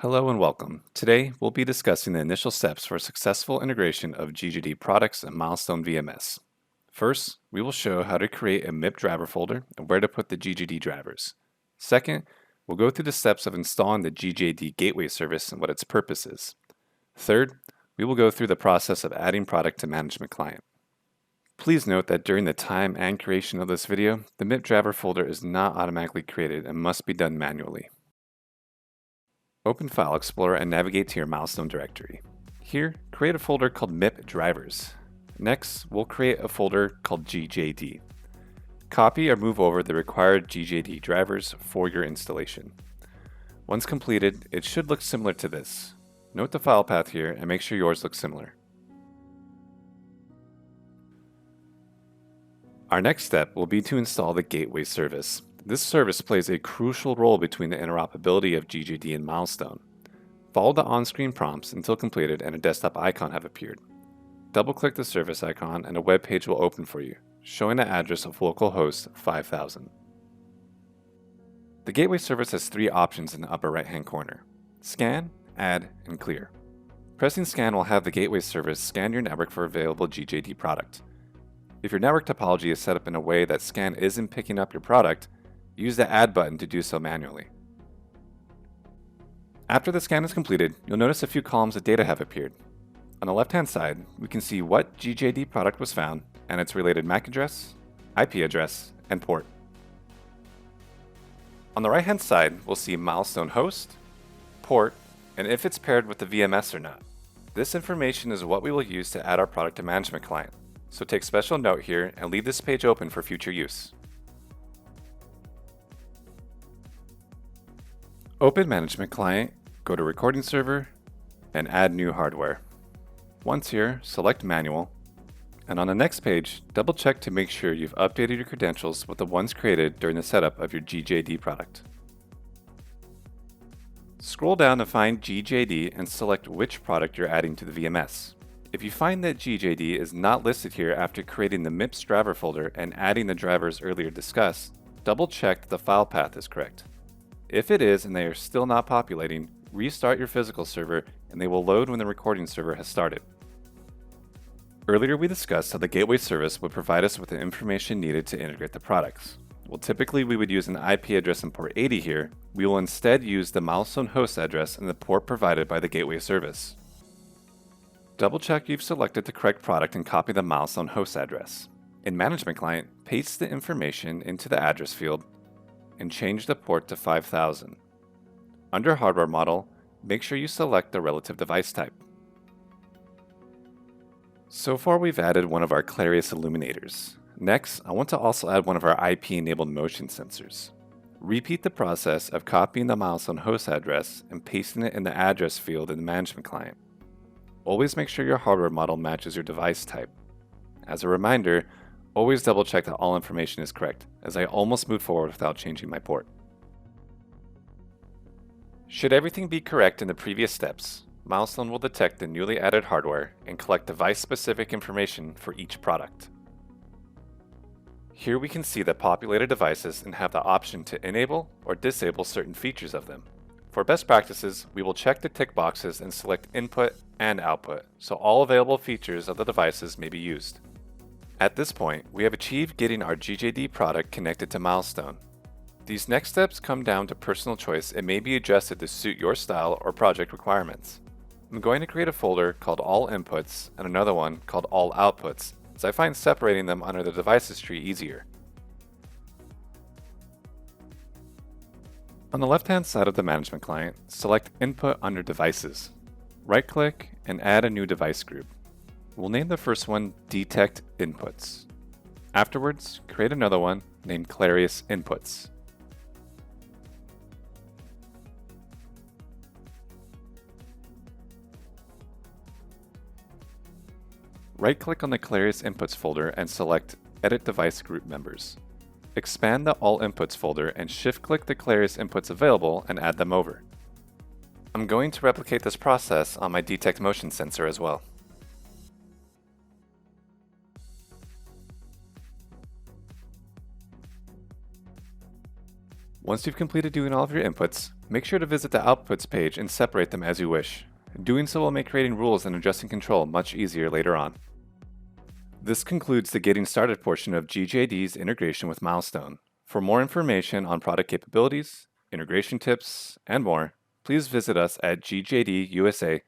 Hello and welcome. Today, we'll be discussing the initial steps for successful integration of GJD products and Milestone VMS. First, we will show how to create a MIP driver folder and where to put the GJD drivers. Second, we'll go through the steps of installing the GJD gateway service and what its purpose is. Third, we will go through the process of adding product to management client. Please note that during the time and creation of this video, the MIP driver folder is not automatically created and must be done manually. Open File Explorer and navigate to your Milestone directory. Here, create a folder called MIP Drivers. Next, we'll create a folder called GJD. Copy or move over the required GJD drivers for your installation. Once completed, it should look similar to this. Note the file path here and make sure yours looks similar. Our next step will be to install the gateway service. This service plays a crucial role between the interoperability of GJD and Milestone. Follow the on-screen prompts until completed and a desktop icon have appeared. Double-click the service icon and a web page will open for you, showing the address of localhost 5000. The gateway service has three options in the upper right-hand corner: Scan, Add, and Clear. Pressing Scan will have the gateway service scan your network for available GJD product. If your network topology is set up in a way that Scan isn't picking up your product, use the Add button to do so manually. After the scan is completed, you'll notice a few columns of data have appeared. On the left-hand side, we can see what GJD product was found and its related MAC address, IP address, and port. On the right-hand side, we'll see Milestone host, port, and if it's paired with the VMS or not. This information is what we will use to add our product to management client, so take special note here and leave this page open for future use. Open Management Client, go to Recording Server, and add new hardware. Once here, select Manual, and on the next page, double check to make sure you've updated your credentials with the ones created during the setup of your GJD product. Scroll down to find GJD and select which product you're adding to the VMS. If you find that GJD is not listed here after creating the MIPS driver folder and adding the drivers earlier discussed, double check that the file path is correct. If it is and they are still not populating, restart your physical server and they will load when the recording server has started. Earlier we discussed how the gateway service would provide us with the information needed to integrate the products. Well, typically we would use an IP address in port 80 here. We will instead use the Milestone host address and the port provided by the gateway service. Double check you've selected the correct product and copy the Milestone host address. In Management Client, paste the information into the address field and change the port to 5000. Under Hardware Model, make sure you select the relative device type. So far we've added one of our Clarius illuminators. Next, I want to also add one of our IP-enabled motion sensors. Repeat the process of copying the Milestone host address and pasting it in the address field in the Management Client. Always make sure your hardware model matches your device type. As a reminder, always double check that all information is correct, as I almost moved forward without changing my port. Should everything be correct in the previous steps, Milestone will detect the newly added hardware and collect device-specific information for each product. Here we can see the populated devices and have the option to enable or disable certain features of them. For best practices, we will check the tick boxes and select input and output, so all available features of the devices may be used. At this point, we have achieved getting our GJD product connected to Milestone. These next steps come down to personal choice and may be adjusted to suit your style or project requirements. I'm going to create a folder called All Inputs and another one called All Outputs, as I find separating them under the devices tree easier. On the left-hand side of the management client, select Input under Devices. Right-click and add a new device group. We'll name the first one Detect Inputs. Afterwards, create another one named Clarius Inputs. Right-click on the Clarius Inputs folder and select Edit Device Group Members. Expand the All Inputs folder and shift-click the Clarius Inputs available and add them over. I'm going to replicate this process on my Detect motion sensor as well. Once you've completed doing all of your inputs, make sure to visit the Outputs page and separate them as you wish. Doing so will make creating rules and adjusting control much easier later on. This concludes the Getting Started portion of GJD's integration with Milestone. For more information on product capabilities, integration tips, and more, please visit us at gjdusa.com.